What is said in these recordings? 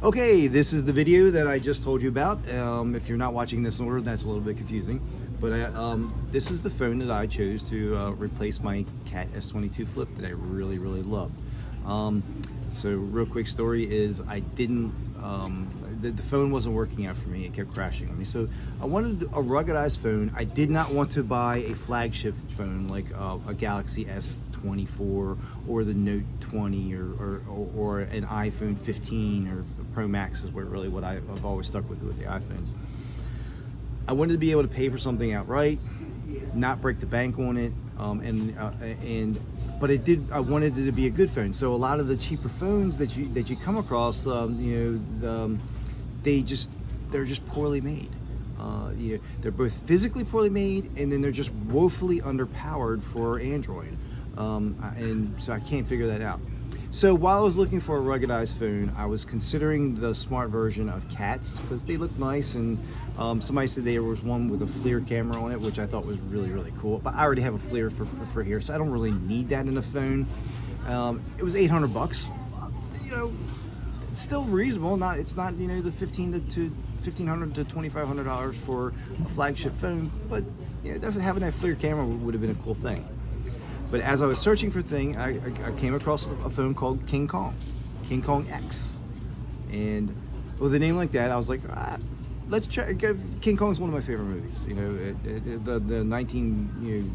Okay, this is the video that I just told you about. If you're not watching this in order, that's a little bit confusing. But this is the phone that I chose to replace my Cat S22 Flip that I really, really love. So real quick story is I didn't, the phone wasn't working out for me. It kept crashing on me. So I wanted a ruggedized phone. I did not want to buy a flagship phone like a Galaxy S24 or the Note 20 or an iPhone 15 or Pro Max is really what I've always stuck with the iPhones. I wanted to be able to pay for something outright, not break the bank on it, but it did. I wanted it to be a good phone. So a lot of the cheaper phones that you come across, they're just poorly made. They're both physically poorly made, and then they're just woefully underpowered for Android, and so I can't figure that out. So while I was looking for a ruggedized phone, I was considering the smart version of Cats because they look nice, and somebody said there was one with a FLIR camera on it, which I thought was really, really cool. But I already have a FLIR for here, so I don't really need that in a phone. It was $800. It's still reasonable. It's not the $1,500 to $2,500 for a flagship phone, but definitely having that FLIR camera would have been a cool thing. But as I was searching for things, I came across a phone called King Kong X, and with a name like that, I was like, let's check. King Kong is one of my favorite movies.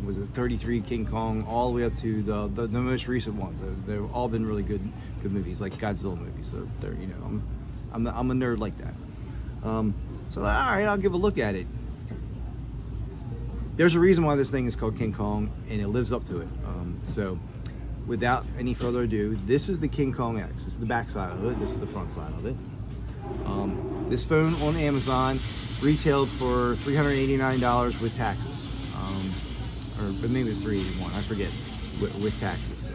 The 33 King Kong, all the way up to the most recent ones. They've all been really good movies, like Godzilla movies. So they're I'm a nerd like that. So all right, I'll give a look at it. There's a reason why this thing is called King Kong, and it lives up to it. So without any further ado, this is the King Kong X. This is the back side of it. This is the front side of it. This phone on Amazon retailed for $389 with taxes, or maybe it's $381. I forget with taxes.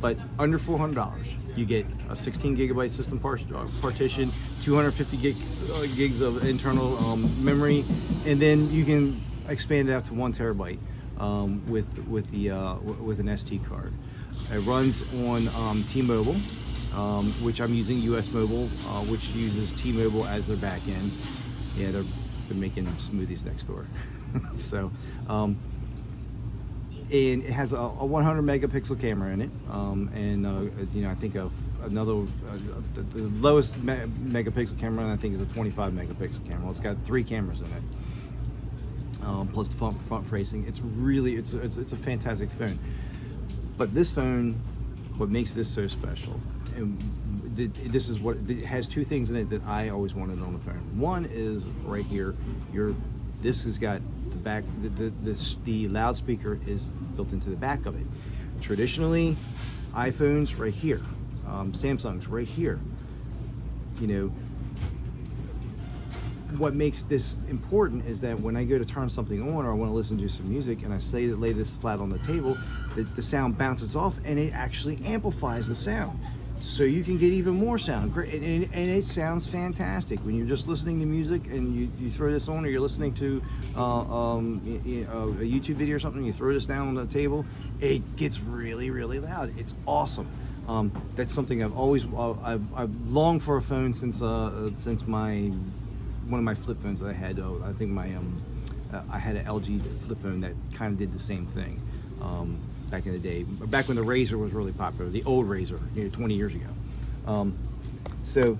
But under $400, you get a 16 gigabyte system partition, 250 gigs of internal memory, and then you can expand it out to 1 terabyte with an SD card. It runs on T-Mobile, which I'm using, US Mobile, which uses T-Mobile as their back end. Yeah, they're making smoothies next door. So, and it has a 100 megapixel camera in it, I think the lowest megapixel camera, I think, is a 25 megapixel camera. It's got 3 cameras in it. Plus the front facing. It's a fantastic phone. But this phone, what makes this so special, and this is what it has, 2 things in it that I always wanted on the phone. One is right here. This has got the back. The loudspeaker is built into the back of it. Traditionally, iPhones right here, Samsung's right here. What makes this important is that when I go to turn something on or I want to listen to some music and I lay this flat on the table, the sound bounces off and it actually amplifies the sound. So you can get even more sound. Great, and it sounds fantastic. When you're just listening to music and you throw this on, or you're listening to a YouTube video or something, you throw this down on the table, it gets really, really loud. It's awesome. That's something I've longed for a phone since one of my flip phones that I had. I think I had an LG flip phone that kind of did the same thing back in the day, back when the Razor was really popular, the old Razor, 20 years ago. So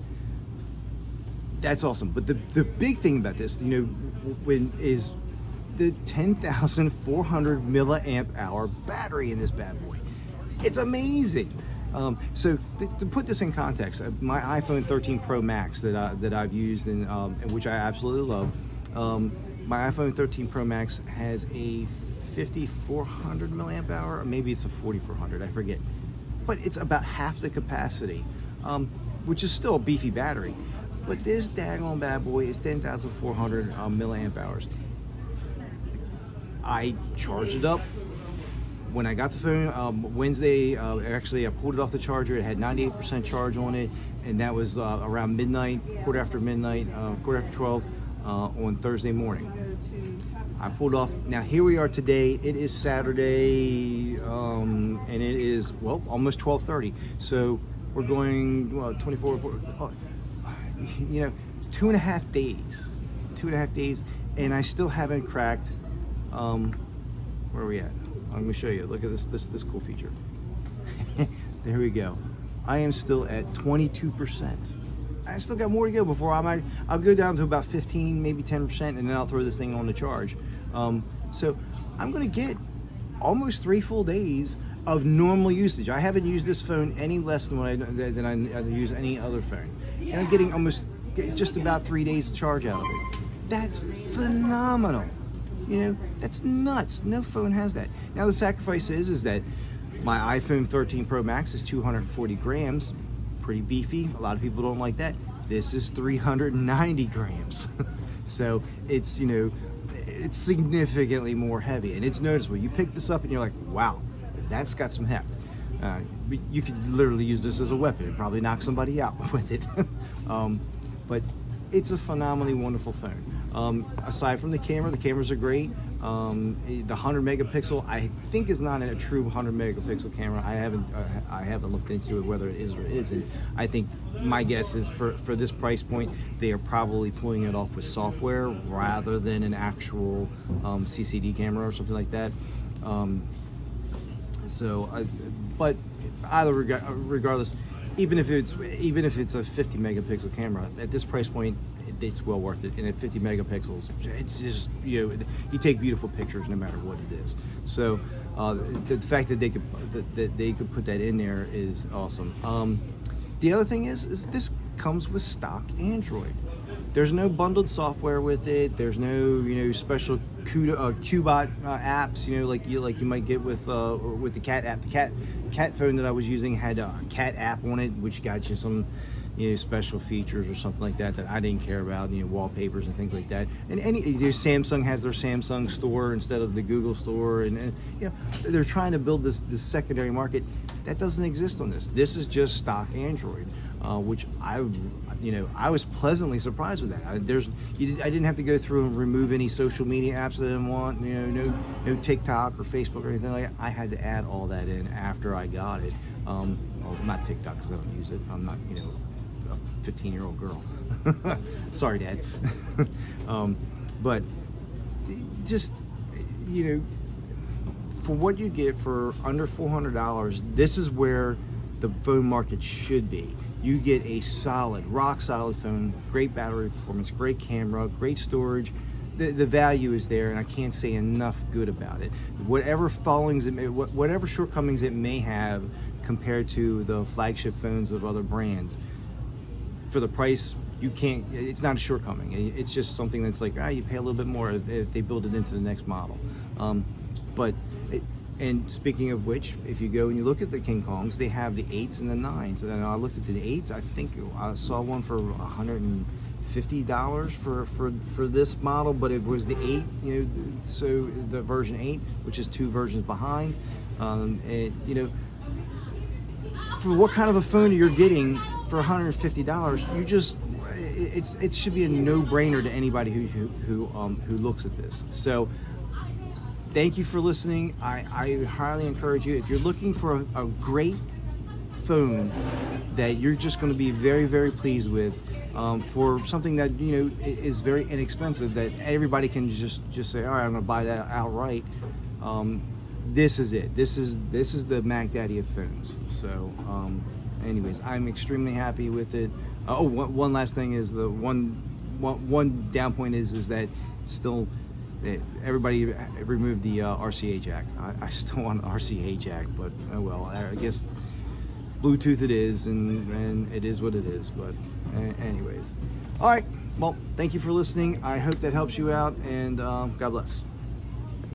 that's awesome. But the big thing about this, is the 10,400 milliamp hour battery in this bad boy. It's amazing. So to put this in context, my iPhone 13 Pro Max that I've used and which I absolutely love, my iPhone 13 Pro Max has a 5,400 milliamp hour, or maybe it's a 4,400, I forget, but it's about half the capacity, which is still a beefy battery. But this daggone bad boy is 10,400 milliamp hours. I charged it up. When I got the phone Wednesday, actually I pulled it off the charger. It had 98% charge on it, and that was around midnight, quarter after 12 on Thursday morning. I pulled off. Now here we are today. It is Saturday, and it is almost 12:30. So we're going 24. you know, 2.5 days, 2.5 days, and I still haven't cracked. Where are we at? I'm gonna show you. Look at this cool feature. There we go. I am still at 22%. I still got more to go before I'll go down to about 15, maybe 10%, and then I'll throw this thing on the charge. So I'm gonna get almost 3 full days of normal usage. I haven't used this phone any less than I use any other phone, and I'm getting almost just about 3 days charge out of it. That's phenomenal. You know, that's nuts. No phone has that. Now the sacrifice is that my iPhone 13 Pro Max is 240 grams, pretty beefy. A lot of people don't like that. This is 390 grams. So it's, you know, it's significantly more heavy, and it's noticeable. You pick this up and you're like, wow, that's got some heft. You could literally use this as a weapon and probably knock somebody out with it. But it's a phenomenally wonderful phone. Aside from the cameras are great. The 100 megapixel, I think, is not a true 100 megapixel camera. I haven't looked into it whether it is or isn't. I think my guess is for this price point, they are probably pulling it off with software rather than an actual CCD camera or something like that. But either regardless, even if it's a 50 megapixel camera at this price point, it's well worth it. And at 50 megapixels, it's just, you know, you take beautiful pictures no matter what it is. So the fact that they could put that in there is awesome. The other thing is this comes with stock Android. There's no bundled software with it. There's no, you know, special Qbot apps, you know, like you might get with the Cat app. The Cat phone that I was using had a Cat app on it, which got you some, you know, special features or something like that I didn't care about, you know, wallpapers and things like that. And Samsung has their Samsung store instead of the Google store, and you know, they're trying to build this secondary market that doesn't exist on this. This is just stock Android, which I was pleasantly surprised with that. I didn't have to go through and remove any social media apps that I didn't want, you know, no TikTok or Facebook or anything like that. I had to add all that in after I got it. Well, not TikTok because I don't use it. I'm not, you know, a 15-year-old girl. Sorry, Dad. But just, you know, for what you get for under $400, this is where the phone market should be. You get a solid, rock solid phone, great battery performance, great camera, great storage. The value is there, and I can't say enough good about it. Whatever whatever shortcomings it may have compared to the flagship phones of other brands, for the price, it's not a shortcoming. It's just something that's like, you pay a little bit more if they build it into the next model. And speaking of which, if you go and you look at the King Kongs, they have the 8s and the 9s. And I looked at the 8s, I think I saw one for $150 for this model, but it was the 8, you know, so the version 8, which is 2 versions behind. And, you know, for what kind of a phone you're getting for $150, it should be a no-brainer to anybody who looks at this. So thank you for listening. I highly encourage you, if you're looking for a great phone that you're just going to be very, very pleased with, for something that, you know, is very inexpensive, that everybody can just say, all right, I'm going to buy that outright. This is it. This is the Mac Daddy of phones. So anyways, I'm extremely happy with it. One last thing is the one down point is that still everybody removed the RCA jack. I still want an RCA jack, but oh well, I guess Bluetooth it is, and it is what it is. But anyways, all right, well, thank you for listening. I hope that helps you out, and God bless.